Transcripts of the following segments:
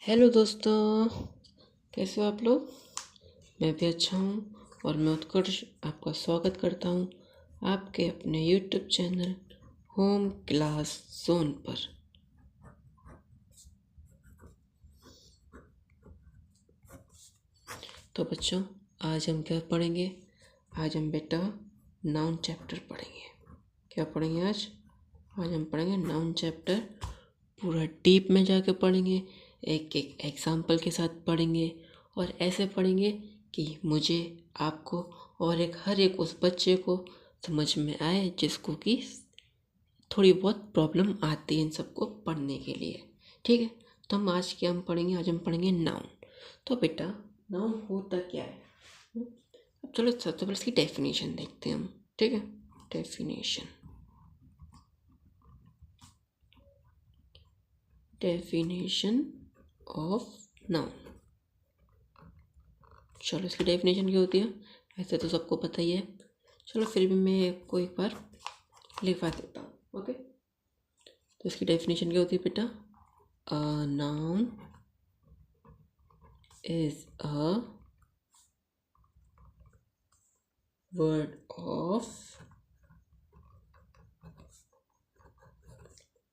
Hello दोस्तों, कैसे हो आप लोग। मैं भी अच्छा हूँ और मैं उत्कर्ष आपका स्वागत करता हूँ आपके अपने YouTube channel home class zone पर। तो बच्चों, आज हम क्या पढ़ेंगे। आज हम बेटा नाउन चैप्टर पढ़ेंगे। क्या पढ़ेंगे आज हम पढ़ेंगे नाउन चैप्टर। पूरा डीप में जाके पढ़ेंगे, एक एक एग्जाम्पल के साथ पढ़ेंगे और ऐसे पढ़ेंगे कि मुझे, आपको और हर एक उस बच्चे को समझ में आए जिसको कि थोड़ी बहुत प्रॉब्लम आती है इन सबको पढ़ने के लिए। ठीक है, तो हम आज क्या हम पढ़ेंगे नाउन। तो बेटा नाउन होता क्या है। अब चलो सबसे पहले इसकी डेफिनेशन देखते हैं हम। ठीक है, डेफिनेशन ऑफ नाउन। चलो इसकी डेफिनेशन क्या होती है, ऐसे तो सबको पता ही है। चलो फिर भी मैं आपको एक बार लिखवा देता हूँ। ओके, तो इसकी डेफिनेशन क्या होती है बेटा। अ noun is a word of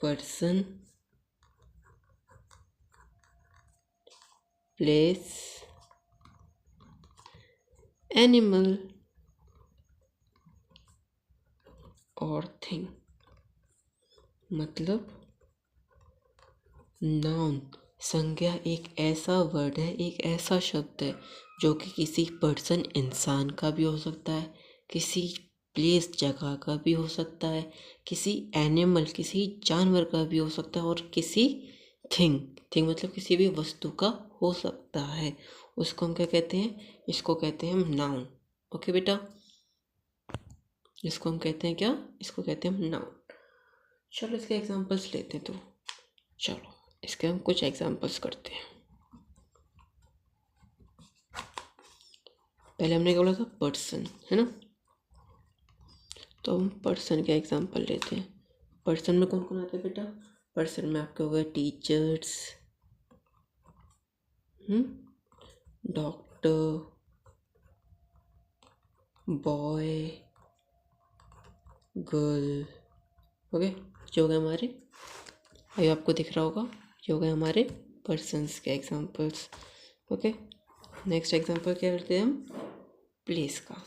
person, place, animal और थिंग। मतलब नाउन संज्ञा एक ऐसा वर्ड है, एक ऐसा शब्द है जो कि किसी पर्सन इंसान का भी हो सकता है, किसी प्लेस जगह का भी हो सकता है, किसी एनिमल किसी जानवर का भी हो सकता है और किसी थिंग मतलब किसी भी वस्तु का हो सकता है। उसको हम क्या कहते हैं, इसको कहते हैं हम नाउन। ओके बेटा, इसको हम कहते हैं क्या, इसको कहते हैं हम नाउन। चलो इसके एग्जांपल्स लेते हैं। तो चलो इसके हम कुछ एग्जांपल्स करते हैं। पहले हमने क्या बोला था, पर्सन, है ना। तो हम पर्सन के एग्जांपल लेते हैं। पर्सन में कौन कौन आता है बेटा। पर्सन में आपके हो गए teachers, doctor, boy, girl. Okay, जो हो गए हमारे, अभी आपको दिख रहा होगा, ये हो गए हमारे पर्सन्स के एग्जांपल्स। ओके, नेक्स्ट एग्जांपल क्या करते हैं हम, प्लेस का।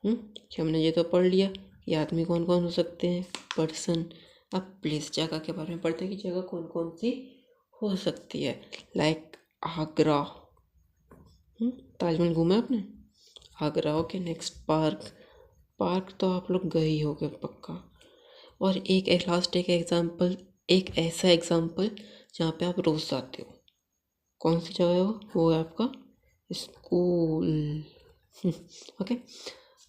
कि हमने ये तो पढ़ लिया ये आदमी कौन कौन हो सकते हैं, पर्सन। अब प्लेस जगह के बारे में पढ़ते हैं कि जगह कौन कौन सी हो सकती है। लाइक आगरा, ताजमहल घूमा आपने, आगरा। ओके, नेक्स्ट पार्क तो आप लोग गए ही होगे पक्का। और एक लास्ट एक एग्जांपल, एक ऐसा एग्जांपल जहाँ पे आप रोज जाते हो, कौन सी जगह है वो है आपका स्कूल। ओके,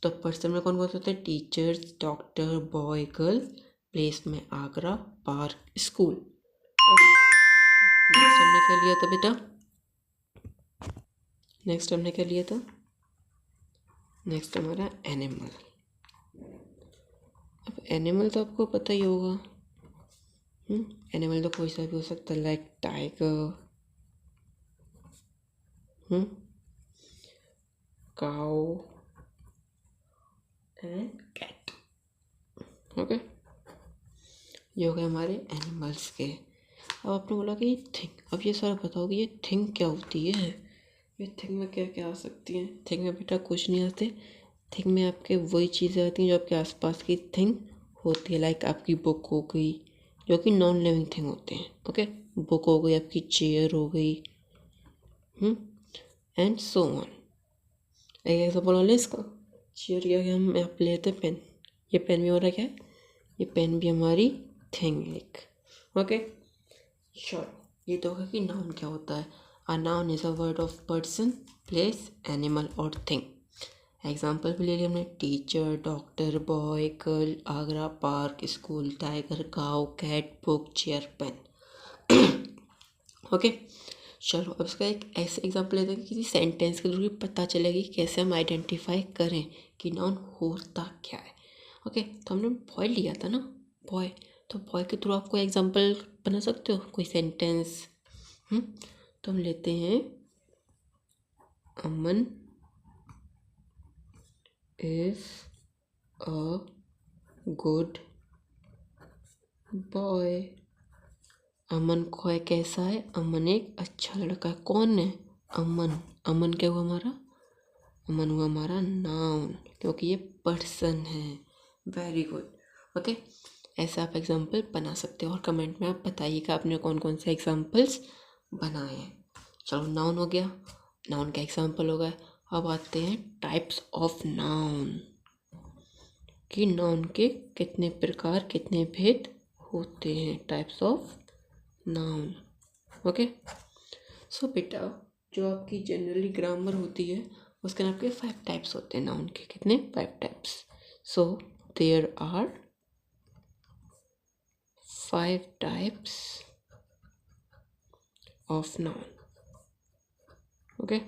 तो पर्सन में कौन कौन से होते हैं, teachers, doctor, boy, girl. Place में आगरा, पार्क, स्कूल। नेक्स्ट हमने क्या लिया था बेटा, नेक्स्ट हमारा एनिमल। अब एनिमल तो आपको पता ही होगा। एनिमल तो कोई सा भी हो सकता है, like tiger, cow and cat. Okay, ये हो गए हमारे एनिमल्स के। अब आपने बोला कि थिंग, अब ये सारा बताओ कि ये थिंग क्या होती है, ये थिंग में क्या क्या आ सकती है। थिंग में बेटा कुछ नहीं आते, थिंग में आपके वही चीज़ें आती हैं जो आपके आसपास की थिंग होती है। लाइक आपकी बुक हो गई, जो कि नॉन लिविंग थिंग होते हैं। ओके, बुक हो गई, आपकी चेयर हो गई, एंड सो ऑन। एक ऐसा बोला ले इसका, चेयर क्या है, हम आप लेते पेन, ये पेन भी हमारा क्या है, ये पेन भी हमारी थिंग एक। Okay, sure. ये तो होगा कि नाउन क्या होता है। A noun is a word of person, place, animal और थिंग। एग्जाम्पल भी ले लिया हमने, teacher, doctor, boy, girl, Agra, park, school, tiger, cow, cat, book, chair, pen. Okay, चलो अब इसका एक ऐसे एग्जाम्पल लेते हैं कि किसी सेंटेंस के थ्रू पता चलेगी कैसे हम आइडेंटिफाई करें कि नाउन होता क्या है। ओके, तो हमने बॉय लिया था ना, बॉय। तो बॉय के थ्रू आप कोई एग्जाम्पल बना सकते हो, कोई सेंटेंस। तो हम लेते हैं अमन इज अ गुड बॉय। अमन को कैसा है? अमन एक अच्छा लड़का है। कौन है? अमन। अमन क्या हुआ हमारा? अमन हुआ हमारा नाउन, क्योंकि ये पर्सन है। Very good. ओके, ऐसा आप एग्जाम्पल बना सकते हो और कमेंट में आप बताइएगा आपने कौन कौन से एग्जाम्पल्स बनाए हैं। चलो, नाउन हो गया, नाउन का एग्जाम्पल हो गया। अब आते हैं टाइप्स ऑफ नाउन, कि नाउन के कितने प्रकार, कितने भेद होते हैं। Types of noun. ओके, सो बेटा, जो आपकी जनरली ग्रामर होती है उसके नाम के 5 टाइप्स होते हैं नाउन के। कितने? 5 types. So there are 5 types of noun. Okay,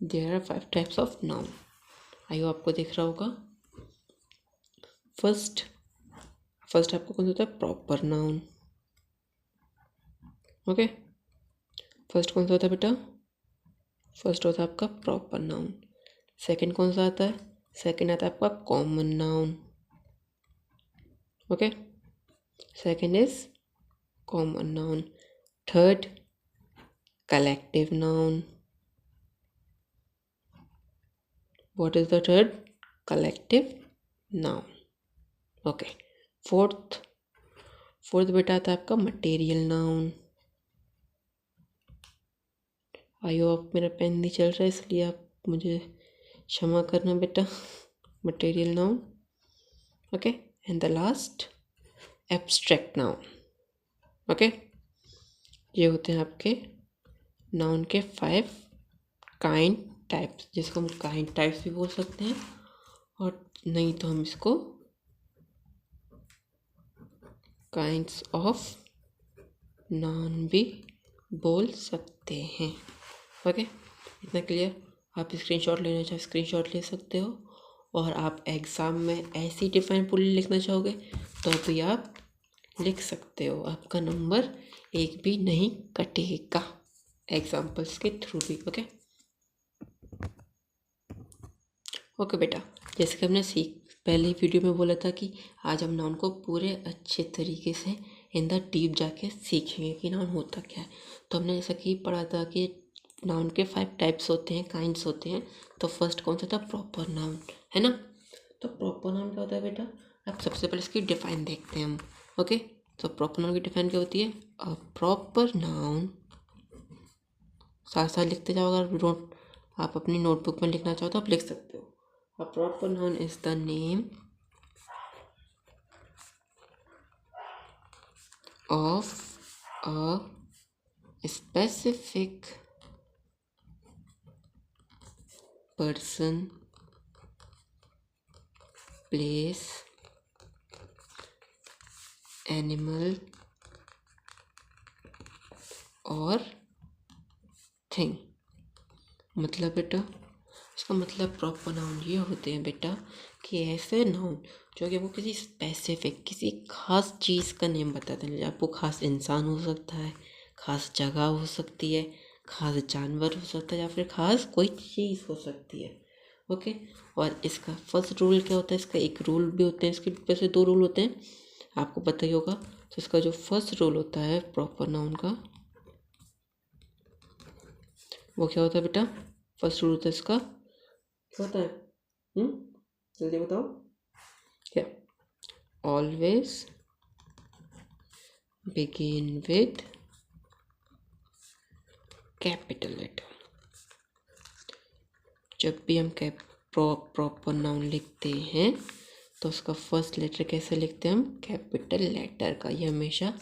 there are 5 types of noun. आइए, आपको दिख रहा होगा। फर्स्ट आपको कौन सा होता है? Proper noun. ओके, फर्स्ट कौन सा होता है बेटा? फर्स्ट होता है आपका प्रॉपर नाउन। सेकंड कौन सा आता है? सेकंड आता है आपका common noun. Okay, second is common noun. Third, collective noun. What is the third? Collective noun. Okay, fourth बेटा आता है आपका मटेरियल नाउन। आइयो, आप मेरा पेन नहीं चल रहा है इसलिए आप मुझे क्षमा करना बेटा। Material noun. Okay, and the last abstract noun. Okay, ये होते हैं आपके नाउन के 5 काइंड टाइप्स, जिसको हम काइंड टाइप्स भी बोल सकते हैं, और नहीं तो हम इसको काइंड्स ऑफ नाउन भी बोल सकते हैं। ओके, इतना क्लियर? आप स्क्रीनशॉट लेना चाहे स्क्रीनशॉट ले सकते हो, और आप एग्ज़ाम में ऐसी डिफाइन पूरी लिखना चाहोगे तो भी आप लिख सकते हो। आपका नंबर एक भी नहीं कटेगा एग्जाम्पल्स के थ्रू भी। ओके बेटा, जैसे कि हमने पहले वीडियो में बोला था कि आज हम नाउन को पूरे अच्छे तरीके से इन द डीप जाके सीखेंगे कि नाउन होता क्या है। तो हमने जैसा कि पढ़ा था कि नाउन के 5 टाइप्स होते हैं, काइंड्स होते हैं। तो फर्स्ट कौन सा था? प्रॉपर नाउन, है ना? तो प्रॉपर नाउन क्या होता है बेटा? अब सबसे पहले इसकी डिफाइन देखते हैं हम। ओके, तो प्रॉपर नाउन की डिफाइन क्या होती है? अ प्रॉपर नाउन, साथ साथ लिखते जाओ। अगर आप अपनी नोटबुक में लिखना चाहो तो आप लिख सकते हो। अ proper noun is the name of a specific person, place, animal और थिंग। मतलब बेटा, इसका मतलब प्रॉपर नाउन ये होते हैं बेटा कि ऐसे नाउन जो कि वो किसी स्पेसिफिक, किसी खास चीज़ का नेम बताते हैं। आपको खास इंसान हो सकता है, खास जगह हो सकती है, खास जानवर हो सकता है, या फिर खास कोई चीज़ हो सकती है। ओके, और इसका फर्स्ट रूल क्या होता है? इसका एक रूल भी होते हैं, इसके वैसे 2 रूल होते हैं, आपको पता ही होगा। तो इसका जो फर्स्ट रूल होता है प्रॉपर नाउन का, वो क्या होता है बेटा? फर्स्ट रूल होता है इसका, क्या होता है? जल्दी बताओ क्या? Always begin with capital letter. जब भी हम प्रॉपर नाउन लिखते हैं तो उसका फर्स्ट लेटर कैसे लिखते हैं? हम कैपिटल लेटर का। ये हमेशा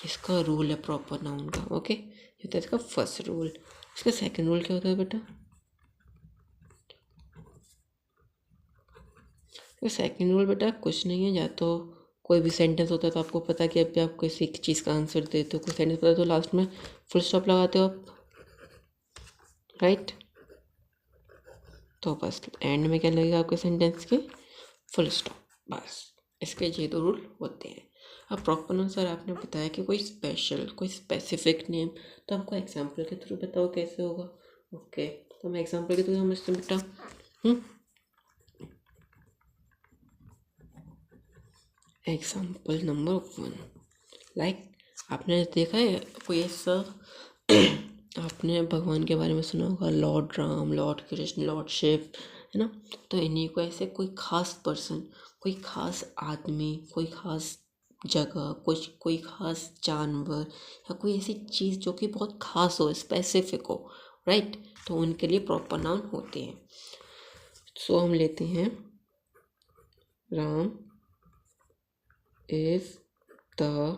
इसका रूल है प्रॉपर नाउन का। ओके, ये होता है इसका फर्स्ट रूल। इसका सेकंड रूल क्या होता है बेटा? सेकंड रूल बेटा कुछ नहीं है, या तो कोई भी सेंटेंस होता है तो आपको पता है कि अभी आप किसी चीज़ का आंसर देते हो, कोई सेंटेंस पता है तो लास्ट में फुल स्टॉप लगाते हो आप, राइट? तो बस एंड में क्या लगेगा आपके सेंटेंस के? Full stop. बस इसके ये 2 रूल होते हैं। अब प्रॉपर नाउन सर आपने बताया कि कोई स्पेशल कोई स्पेसिफिक नेम, तो हमको एग्जांपल के थ्रू बताओ कैसे होगा। ओके, तो मैं एग्जांपल के थ्रू समझते हैं बेटा। एग्जांपल नंबर 1, लाइक आपने देखा है कोई ऐसा आपने भगवान के बारे में सुना होगा, Lord Ram, Lord Krishna, Lord Shiv, है ना। तो इन्हीं को ऐसे कोई खास पर्सन, कोई खास आदमी, कोई खास जगह, कोई खास जानवर या कोई ऐसी चीज़ जो कि बहुत खास हो, स्पेसिफिक हो, राइट, तो उनके लिए प्रॉपर नाउन होते हैं। सो हम लेते हैं Ram is the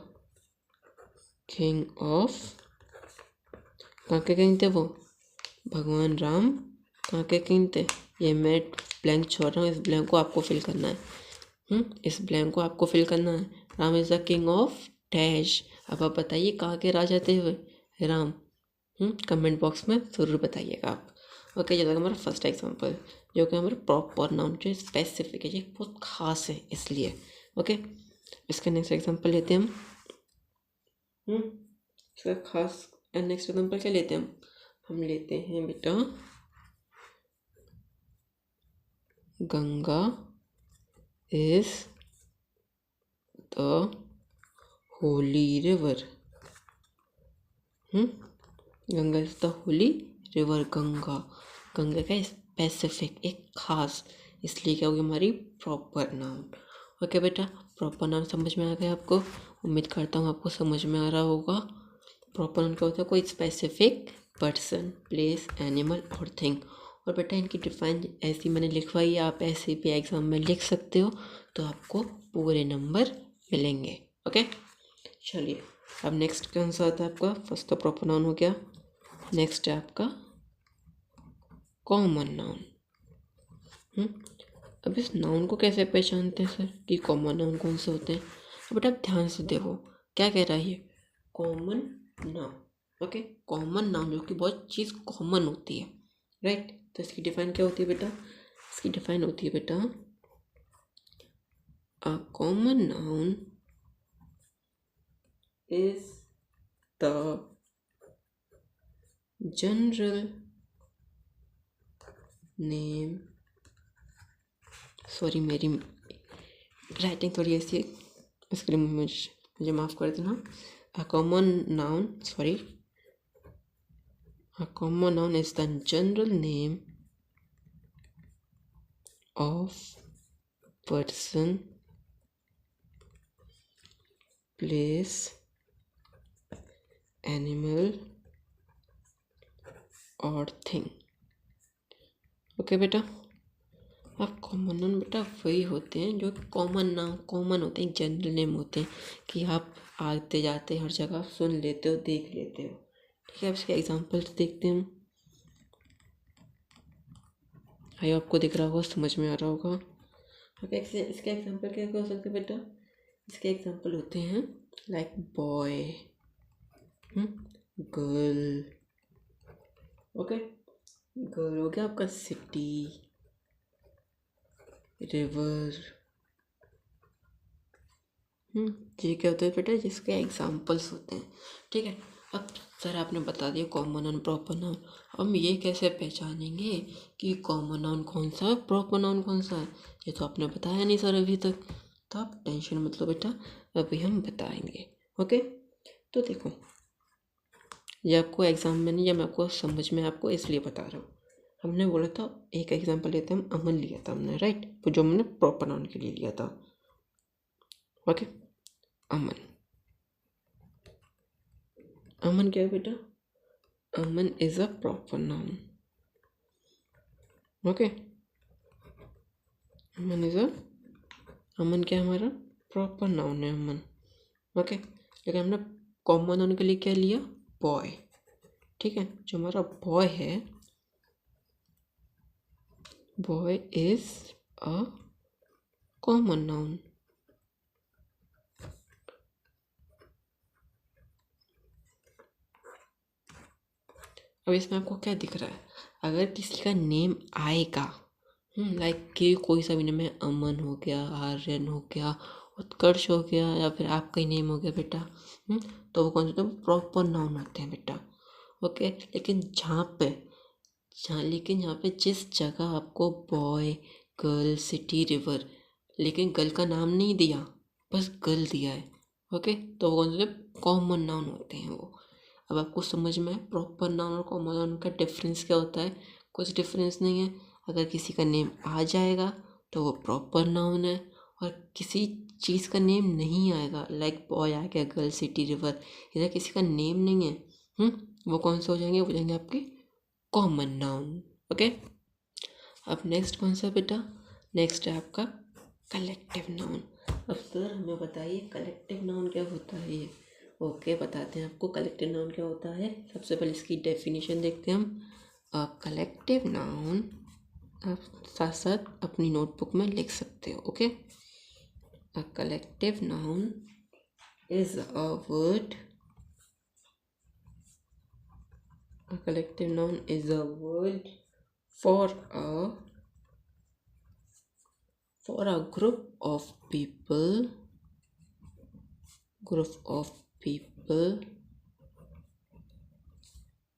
king of, कहाँ के किंग थे वो, भगवान राम कहाँ के किंग थे। ये मैं ब्लैंक छोड़ रहा हूँ, इस ब्लैंक को आपको फिल करना है। इस ब्लैंक को आपको फिल करना है। Ram is the king of dash. अब आप बताइए कहाँ के राजा थे हुए राम। कमेंट बॉक्स में ज़रूर बताइएगा आप। ओके, ये हमारा फर्स्ट एग्जांपल, जो कि हमारा प्रॉपर नाउन जो स्पेसिफिक है, ये बहुत खास है इसलिए। ओके, इसका नेक्स्ट एग्जांपल लेते हैं हम। इसका खास नेक्स्ट एग्जांपल क्या लेते हैं हम लेते हैं बेटा Ganga is the Holi river. Ganga is the Holi river. Ganga का स्पेसिफिक, एक खास, इसलिए क्या होगी हमारी प्रॉपर नाउन। ओके बेटा, प्रॉपर नाउन समझ में आ गया आपको। उम्मीद करता हूँ आपको समझ में आ रहा होगा। प्रॉपर नाउन क्या होता है, कोई स्पेसिफिक पर्सन, प्लेस, एनिमल और थिंग। और बेटा इनकी डिफाइन ऐसी मैंने लिखवाई है, आप ऐसे भी एग्जाम में लिख सकते हो, तो आपको पूरे नंबर मिलेंगे। ओके, चलिए अब नेक्स्ट कौन सा आता है आपका। फर्स्ट तो प्रॉपर नाउन हो गया, नेक्स्ट है आपका कॉमन नाउन। अब इस नाउन को कैसे पहचानते हैं सर कि कॉमन नाउन कौन से होते हैं। अब बेटा ध्यान से देखो क्या कह रहा है ये, common noun. Okay, common noun जो कि बहुत चीज़ कॉमन होती है, राइट। तो इसकी डिफाइन क्या होती है बेटा, इसकी डिफाइन होती है बेटा a common noun is the general name, sorry मेरी राइटिंग थोड़ी ऐसी है, इसके लिए मुझे माफ़ कर देना। A common noun is the general name of person, place, animal और थिंग। ओके बेटा, अब कॉमन नाउन बेटा वही होते हैं जो कॉमन होते हैं, जनरल नेम होते हैं कि आप आते जाते हर जगह सुन लेते हो, देख लेते हो। ठीक है, अब इसके एग्जांपल्स देखते हैं हम। आई आपको दिख रहा होगा, समझ में आ रहा होगा। ओके, इसके एग्जांपल क्या हो सकते हैं बेटा, इसके एग्जांपल होते हैं like boy, girl. Okay, girl हो गया आपका, सिटी, रिवर। ये क्या होता है बेटा, जिसके एग्जांपल्स होते हैं। ठीक है, अब सर आपने बता दिया कॉमन नाउन प्रॉपर नाउन। हम ये कैसे पहचानेंगे कि कॉमन नाउन कौन सा है, प्रॉपर नाउन कौन सा है, ये तो आपने बताया नहीं सर अभी तक। तो आप टेंशन मत लो बेटा, अभी हम बताएंगे। ओके, तो देखो ये आपको एग्जाम में नहीं, या मैं आपको समझ में आपको इसलिए बता रहा हूँ। हमने बोला था एक एग्जाम्पल लेते हैं, हम अमन लिया था हमने, राइट, वो जो हमने प्रॉपर नाउन के लिए लिया था। ओके, अमन क्या है बेटा, Aman is a proper noun. Okay, Aman क्या है हमारा प्रॉपर नाउन है अमन। ओके, लेकिन हमने कॉमन नाउन के लिए क्या लिया, बॉय। ठीक है, जो हमारा बॉय है, boy is a common noun. अब इसमें आपको क्या दिख रहा है, अगर किसी का नेम आएगा, लाइक कि कोई सा भी नेम है, अमन हो गया, आर्यन हो गया, उत्कर्ष हो गया या फिर आपका ही नेम हो गया बेटा, तो वो कौन से होते हैं? प्रॉपर नाउन होते हैं बेटा। ओके, लेकिन यहाँ पे जिस जगह आपको बॉय, गर्ल, सिटी, रिवर, लेकिन गर्ल का नाम नहीं दिया, बस गर्ल दिया है। ओके, तो वो कौन से कॉमन नाउन होते हैं वो। अब आपको समझ में प्रॉपर नाउन और कॉमन नाउन का डिफरेंस क्या होता है? कुछ डिफरेंस नहीं है। अगर किसी का नेम आ जाएगा तो वो प्रॉपर नाउन है, और किसी चीज़ का नेम नहीं आएगा, लाइक बॉय आ गया, गर्ल, सिटी, रिवर, इधर किसी का नेम नहीं है, वो कौन से हो जाएंगे? वो जाएंगे आपके कॉमन नाउन। ओके, अब नेक्स्ट कौन सा बेटा? नेक्स्ट है आपका कलेक्टिव नाउन। अब सर हमें बताइए कलेक्टिव नाउन क्या होता है ये। ओके, बताते हैं आपको कलेक्टिव नाउन क्या होता है। सबसे पहले इसकी डेफिनेशन देखते हैं हम। कलेक्टिव नाउन आप साथ साथ अपनी नोटबुक में लिख सकते हो। Okay, a collective noun is a word, a collective noun is a word for a group of people,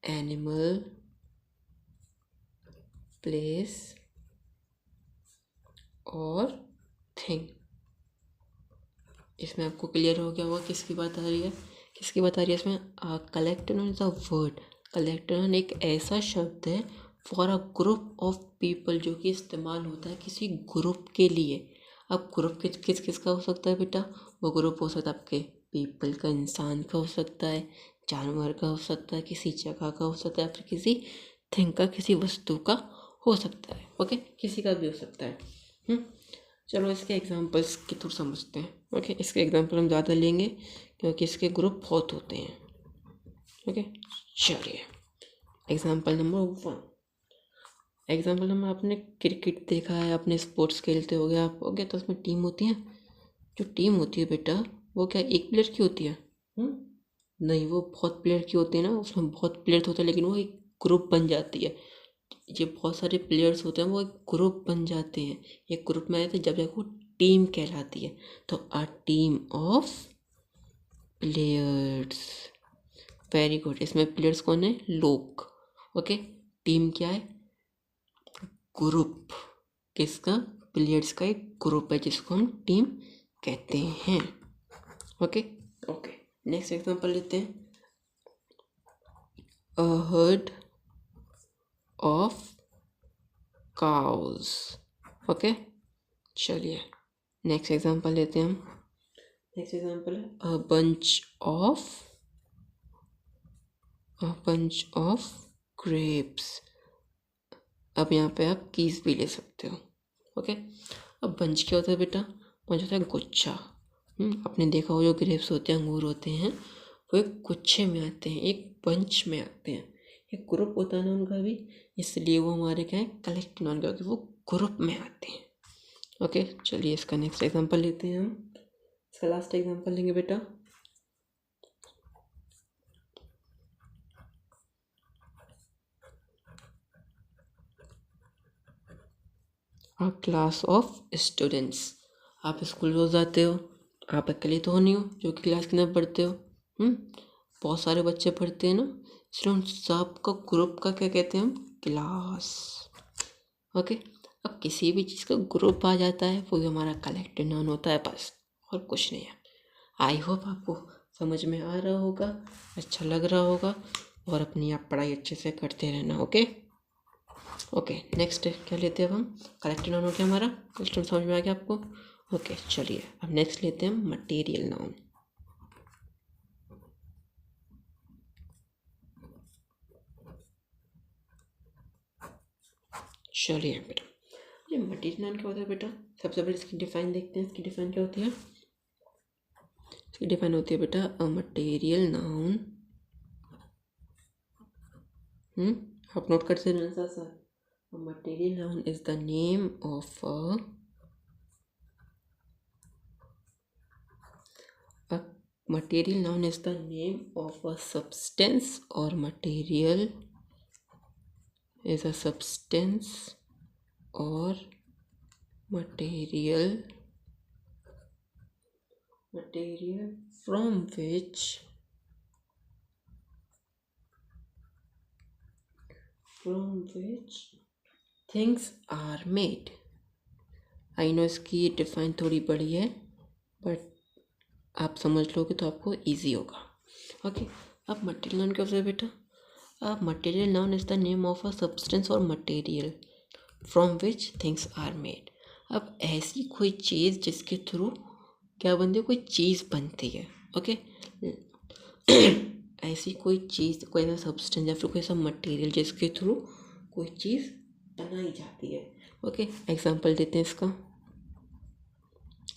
animal, place और थिंग। इसमें आपको क्लियर हो गया होगा किसकी बात आ रही है, इसमें collective noun is a word. Collective noun एक ऐसा शब्द है for a group of people, जो कि इस्तेमाल होता है किसी ग्रुप के लिए। अब ग्रुप किस किस का हो सकता है बेटा? वो ग्रुप हो सकता है आपके पीपल का, इंसान का हो सकता है, जानवर का हो सकता है, किसी जगह का हो सकता है, फिर किसी थिंग का, किसी वस्तु का हो सकता है। ओके, किसी का भी हो सकता है। चलो इसके एग्जांपल्स के थ्रू समझते हैं। ओके, इसके एग्जांपल हम ज़्यादा लेंगे क्योंकि इसके ग्रुप बहुत होते हैं। ओके, चलिए एग्जांपल नंबर 1। एग्जांपल नंबर, आपने क्रिकेट देखा है, आपने स्पोर्ट्स खेलते हो गया आप, हो गया, तो उसमें टीम होती है। जो टीम होती है बेटा, वो क्या एक प्लेयर की होती है? नहीं, वो बहुत प्लेयर की होती है ना, उसमें बहुत प्लेयर होते हैं, लेकिन वो एक ग्रुप बन जाती है। ये बहुत सारे प्लेयर्स होते हैं, वो एक ग्रुप बन जाते हैं। एक ग्रुप में आए थे जब जाकर वो टीम कहलाती है। तो a team of players. Very good, इसमें प्लेयर्स कौन है? लोग। ओके, टीम क्या है? ग्रुप। किसका? प्लेयर्स का एक ग्रुप है जिसको हम टीम कहते हैं। ओके ओके, नेक्स्ट एग्जांपल लेते हैं। A herd of cows. Okay, चलिए नेक्स्ट एग्जांपल लेते हैं हम। नेक्स्ट एग्जांपल है अ बंच ऑफ ग्रेप्स। अब यहाँ पे आप कीज भी ले सकते हो। ओके, अब बंच क्या होता है बेटा? बंच होता है गुच्छा। आपने देखा हो जो ग्रेप्स होते हैं, अंगूर होते हैं, वो एक गुच्छे में आते हैं, एक बंच में आते हैं। एक ग्रुप होता है ना उनका भी, इसलिए वो हमारे क्या है? कलेक्टिव नाउन, क्योंकि वो ग्रुप में आते हैं। ओके, चलिए इसका नेक्स्ट एग्जांपल लेते हैं हम। इसका लास्ट एग्जांपल लेंगे बेटा। अ क्लास ऑफ स्टूडेंट्स। आप स्कूल रोज जाते हो, आप अकेले तो नहीं हो जो कि क्लास के अंदर पढ़ते हो। बहुत सारे बच्चे पढ़ते हैं ना, इसलिए उन सबका ग्रुप का क्या कहते हैं हम? क्लास। ओके, अब किसी भी चीज़ का ग्रुप आ जाता है वो भी हमारा कलेक्टिव नाउन होता है, बस और कुछ नहीं है। आई होप आपको समझ में आ रहा होगा, अच्छा लग रहा होगा, और अपनी आप पढ़ाई अच्छे से करते रहना। ओके ओके, नेक्स्ट क्या लेते हैं अब हम? कलेक्टिव नाउन हो गया हमारा, क्वेश्चन समझ में आ गया आपको? ओके, चलिए अब नेक्स्ट लेते हैं हम मटेरियल नाउन। चलिए बेटा, ये मटेरियल नाउन क्या होता है बेटा? सबसे पहले इसकी डिफाइन देखते हैं। इसकी डिफाइन क्या होती है? इसकी डिफाइन होती है बेटा, अ मटेरियल नाउन, आप नोट करते रहना साथ साथ। A material noun is the name of a material noun is the name of a substance, or material is a substance or material material from which things are made. I know इसकी define थोड़ी बड़ी है, but आप समझ लोगे तो आपको easy होगा. ओके, अब मटेरियल नाउन क्या होता है बेटा? अब material noun is the name of a substance और material from which things are made. अब ऐसी कोई चीज़ जिसके थ्रू क्या बनती है, कोई चीज़ बनती है. ओके ऐसी कोई चीज़, कोई ऐसा सब्सटेंस या फिर कोई ऐसा मटेरियल जिसके थ्रू कोई चीज़ बनाई जाती है. ओके, एग्जांपल देते हैं इसका.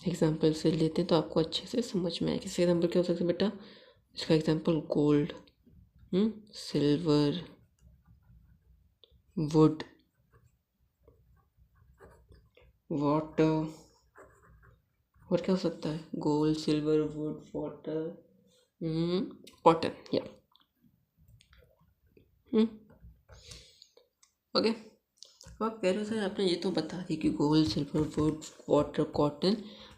एग्जांपल से लेते हैं तो आपको अच्छे से समझ में आएगा. इसका एग्जांपल क्या हो सकता है बेटा? इसका example gold, silver, would, water. और क्या हो सकता है? Gold, silver, would, water, cotton. या ओके, अब कह रहे हो सर आपने ये तो बता दी कि gold, silver, would, water, cotton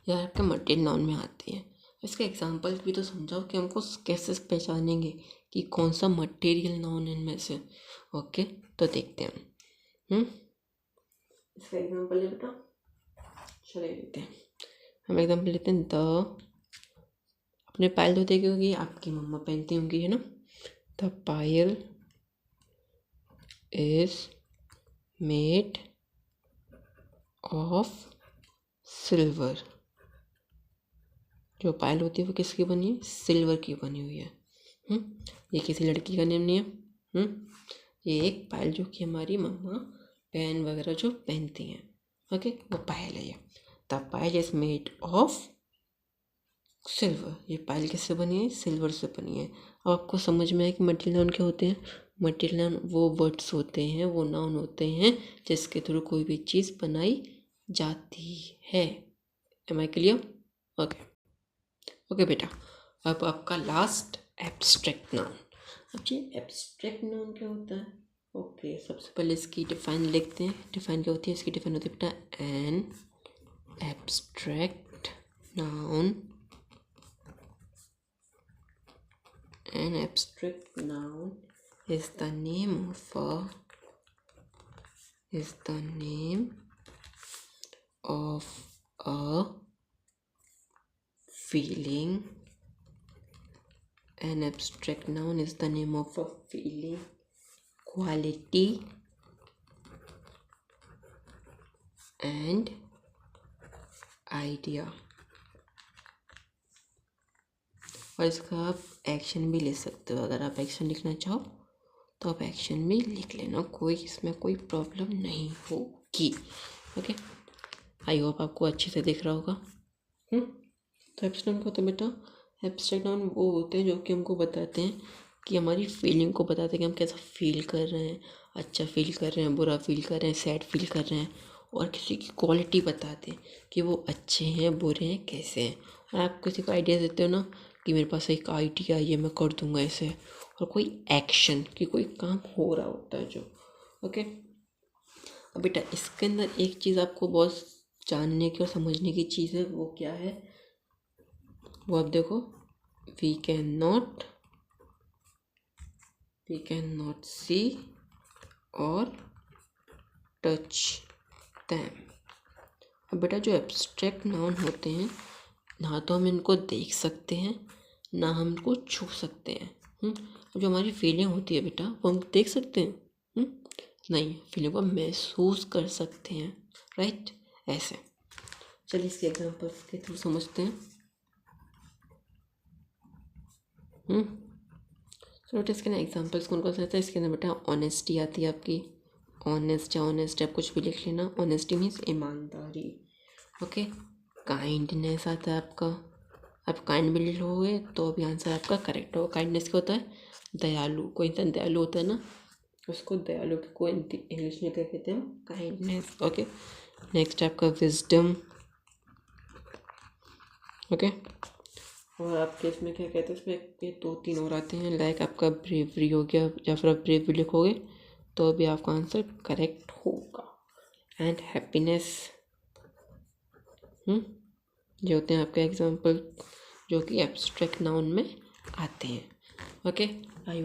या आपके मटेरियल नाउन में आती है. इसके एग्जांपल भी तो समझाओ कि हमको कैसे पहचानेंगे कि कौन सा मटेरियल नाउन है इनमें से. ओके, तो देखते हैं. इसका एग्जांपल ले बेटा, चलिए लेते हैं. हम एग्जांपल लेते हैं. अपने पायल धोते क्योंकि आपकी मम्मा पहनती होंगी, है ना. The Payal is made of silver. जो पायल होती है वो किसकी बनी है? सिल्वर की बनी हुई है. ये किसी लड़की का नेम नहीं है. ये एक पायल जो कि हमारी मम्मा बहन वगैरह जो पहनती हैं. ओके, वो पायल है ये. The Payal is made of silver. ये पायल किससे बनी है? सिल्वर से बनी है. अब आपको समझ में आया कि मटेरियल नाउन क्या होते हैं? मटेरियल नाउन वो वर्ड्स होते हैं, वो नाउन होते हैं जिसके थ्रू कोई भी चीज़ बनाई जाती है. Am I clear? Okay okay बेटा, अब आपका लास्ट एब्स्ट्रैक्ट नाउन. अब ये एब्स्ट्रैक्ट नाउन क्या होता है? ओके, सबसे पहले इसकी डिफाइन लिखते हैं. डिफाइन क्या होती है? इसकी डिफाइन होती है बेटा, an abstract noun. An abstract noun is the name of a feeling. An abstract noun is the name of a feeling, quality, and idea. और इसका आप एक्शन भी ले सकते हो. अगर आप एक्शन लिखना चाहो तो आप एक्शन भी लिख लेना, कोई इसमें कोई प्रॉब्लम नहीं होगी. ओके, आई होप आपको अच्छे से दिख रहा होगा. तो एब्स्ट्रैक्ट नाउन क्या होता है बेटा? एब्स्ट्रैक्ट नाउन वो होते हैं जो कि हमको बताते हैं कि हमारी फीलिंग को बताते हैं कि हम कैसा फील कर रहे हैं. अच्छा फील कर रहे हैं, बुरा फील कर रहे हैं, सैड फील कर रहे हैं. और किसी की क्वालिटी बताते हैं कि वो अच्छे हैं, बुरे हैं, कैसे हैं. और आप किसी को आइडिया देते हो ना कि मेरे पास एक आइडिया ये मैं कर दूंगा ऐसे. और कोई एक्शन कि कोई काम हो रहा होता है जो. ओके, अब बेटा इसके अंदर एक चीज़ आपको बहुत जानने की और समझने की चीज़ है. वो क्या है? वो आप देखो. वी कैन नॉट सी और टच दैम. अब बेटा जो एब्स्ट्रैक्ट नाउन होते हैं, ना तो हम इनको देख सकते हैं ना हम इनको छू सकते हैं. अब जो हमारी फीलिंग होती है बेटा वो हम देख सकते हैं? नहीं, फीलिंग को महसूस कर सकते हैं. राइट, ऐसे. चलिए इसके एग्जांपल्स के थ्रू समझते हैं. तो बेटा इसके ना एग्जांपल्स कौन कौन से आते हैं? इसके अंदर बेटा ऑनेस्टी आती है आपकी. ऑनेस्ट आप कुछ भी लिख लेना. ऑनेस्टी मीन्स ईमानदारी. ओके, काइंडनेस आता है आपका. आप काइंड भी लिखोगे तो भी आंसर आपका करेक्ट होगा. काइंडनेस क्या होता है? दयालु. कोई इंसान दयालु होता है ना, उसको दयालु को इंग्लिश में क्या कहते हैं? काइंडनेस. ओके, नेक्स्ट आपका विजडम. ओके, और आपके इसमें क्या कहते हैं? इसमें ये 2-3 और आते हैं. लाइक आपका ब्रेवरी हो गया, या फिर आप ब्रेवरी लिखोगे तो भी आपका आंसर करेक्ट होगा. And happiness. ये होते हैं आपके एग्जाम्पल. जो कि एब्स्ट्रैक्ट नाउन में आते हैं। ओके, आई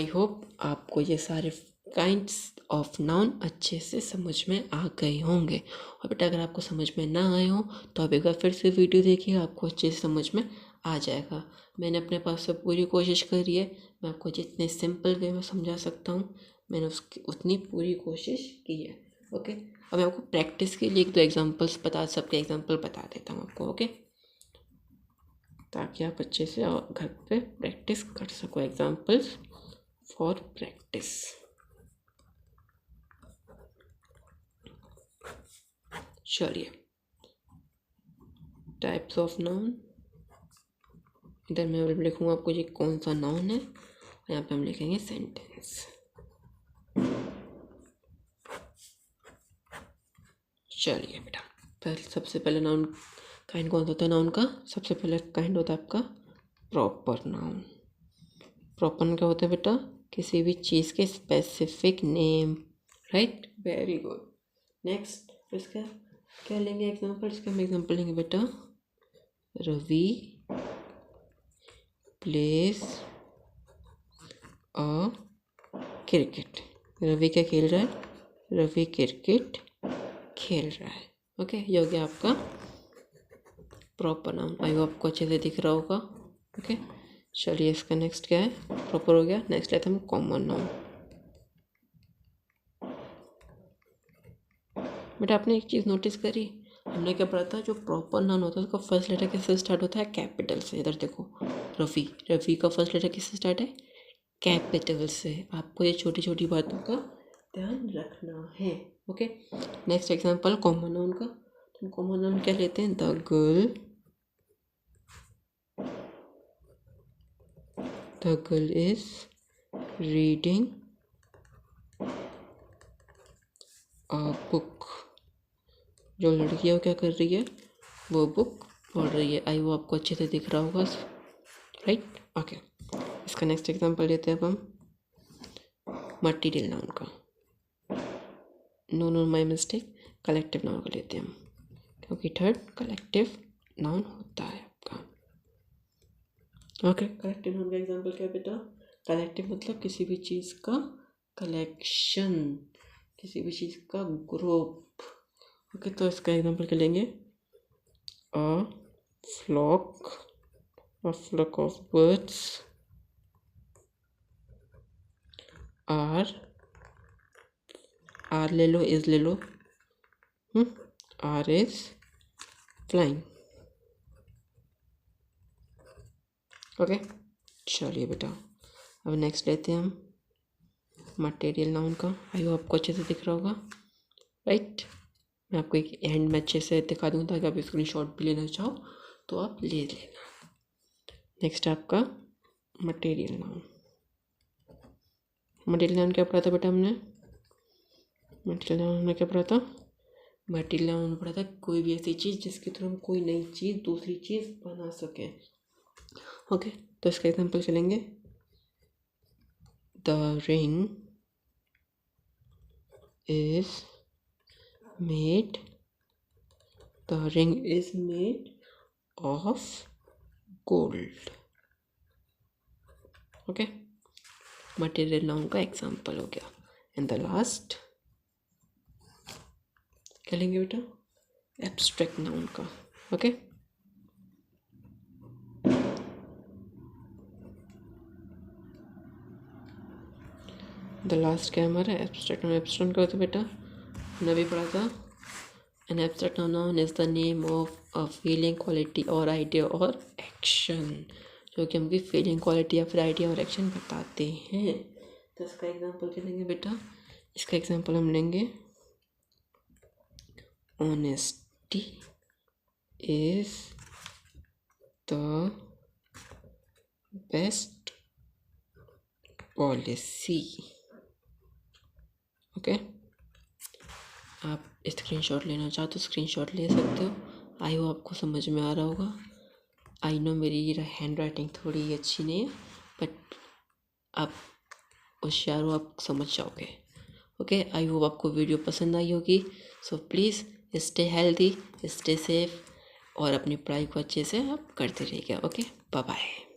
होप आपको ये सारे काइंड्स ऑफ नाउन अच्छे से समझ में आ गए होंगे। और बेटा अगर आपको समझ में ना आए हो तो आप एक बार फिर से वीडियो देखिए, आपको अच्छे से समझ में आ जाएगा। मैंने अपने पास से पूरी कोशिश करी है, मैं आपको जितने सिंपल वे में समझा सकता हूँ मैंने उसकी उतनी पूरी कोशिश की है। ओके, अब मैं आपको प्रैक्टिस के लिए एक दो एग्जांपल्स सबके एग्जांपल बता देता हूँ आपको। ओके, ताकि आप अच्छे से घर पे प्रैक्टिस कर सको। Examples for practice. चलिए, टाइप्स ऑफ नाउन, इधर मैं लिखूँगा आपको ये कौन सा नाउन है, यहाँ पे हम लिखेंगे सेंटेंस। चलिए बेटा, सबसे पहले नाउन काइंड कौन सा होता है नाउन का? सबसे पहले काइंड होता है आपका प्रॉपर नाउन। प्रॉपर नाउन क्या होता है बेटा? किसी भी चीज़ के specific name. Right, very good. Next इसका क्या लेंगे एग्जाम्पल? इसका हम एग्जाम्पल लेंगे बेटा, रवि प्लेस अ क्रिकेट। रवि क्या खेल रहा है? रवि क्रिकेट खेल रहा है। ओके, ये हो गया आपका प्रॉपर नाउन। आई होप आपको अच्छे से दिख रहा होगा। ओके, चलिए इसका नेक्स्ट क्या है? प्रॉपर हो गया। नेक्स्ट लेते हैं हम कॉमन नाउन। बेटा आपने एक चीज़ नोटिस करी, हमने क्या पढ़ा था? जो प्रॉपर नाउन होता है उसका फर्स्ट लेटर किससे स्टार्ट होता है? कैपिटल से। इधर देखो, रवि का फर्स्ट लेटर किससे स्टार्ट है? कैपिटल से। आपको ये छोटी छोटी बातों का ध्यान रखना है। Okay, next example common noun का। तो कॉमन नाउन क्या लेते हैं? The girl is reading a book. जो लड़की है वो क्या कर रही है? वो बुक पढ़ रही है। आई वो आपको अच्छे से दिख रहा होगा। Right, okay. इसका नेक्स्ट एग्जांपल लेते हैं अब हम मटीरियल नाउन का। No my mistake, collective noun का लेते हैं हम, क्योंकि थर्ड कलेक्टिव नाउन होता है आपका। ओके, कलेक्टिव नाउन का एग्जांपल क्या है बेटा? कलेक्टिव मतलब किसी भी चीज़ का कलेक्शन, किसी भी चीज़ का ग्रुप। ओके, तो इसका एग्जांपल क्या लेंगे? A flock of birds are ले लो, इज ले लो, आर इज फ्लाइंग। ओके, चलिए बेटा अब नेक्स्ट लेते हैं हम मटेरियल नाउन का। आई होप आपको अच्छे से दिख रहा होगा। राइट, मैं आपको एक एंड में अच्छे से दिखा दूँ ताकि आप स्क्रीनशॉट भी लेना चाहो तो आप ले लेना। नेक्स्ट आपका मटेरियल नाउन। मटेरियल नाउन क्या पढ़ा था बेटा हमने? मटेरियल नाउन में क्या पढ़ा था? मटेरियल नाउन पढ़ा था कोई भी ऐसी चीज़ जिसके थ्रू हम कोई नई चीज़ दूसरी चीज़ बना सकें। ओके, तो इसका एग्जांपल चलेंगे, the ring is made of gold. Okay, material noun का एग्जांपल हो गया। एंड द लास्ट क्या लेंगे बेटा? एब्स्ट्रैक्ट नाउन का। ओके, द लास्ट क्या हमारा? Abstract noun. एब्स्ट्रैक्ट क्या होता है बेटा? हमने भी पढ़ा था, an abstract noun is the name of a feeling, quality और आइडिया और एक्शन, जो कि हमकी फीलिंग, क्वालिटी या फिर आइडिया और एक्शन बताते हैं। तो इसका एग्जांपल क्या लेंगे बेटा? इसका एग्जांपल हम लेंगे, honesty is the best policy. Okay, आप स्क्रीनशॉट लेना चाहो तो स्क्रीनशॉट ले सकते हो। आई होप आपको समझ में आ रहा होगा। आई नो मेरी हैंड राइटिंग थोड़ी अच्छी नहीं है, बट आप होशियार हो, आप समझ जाओगे। ओके, आई होप आपको वीडियो पसंद आई होगी। So please stay healthy, stay safe और अपनी पढ़ाई को अच्छे से आप करते रहिएगा। Okay, bye bye.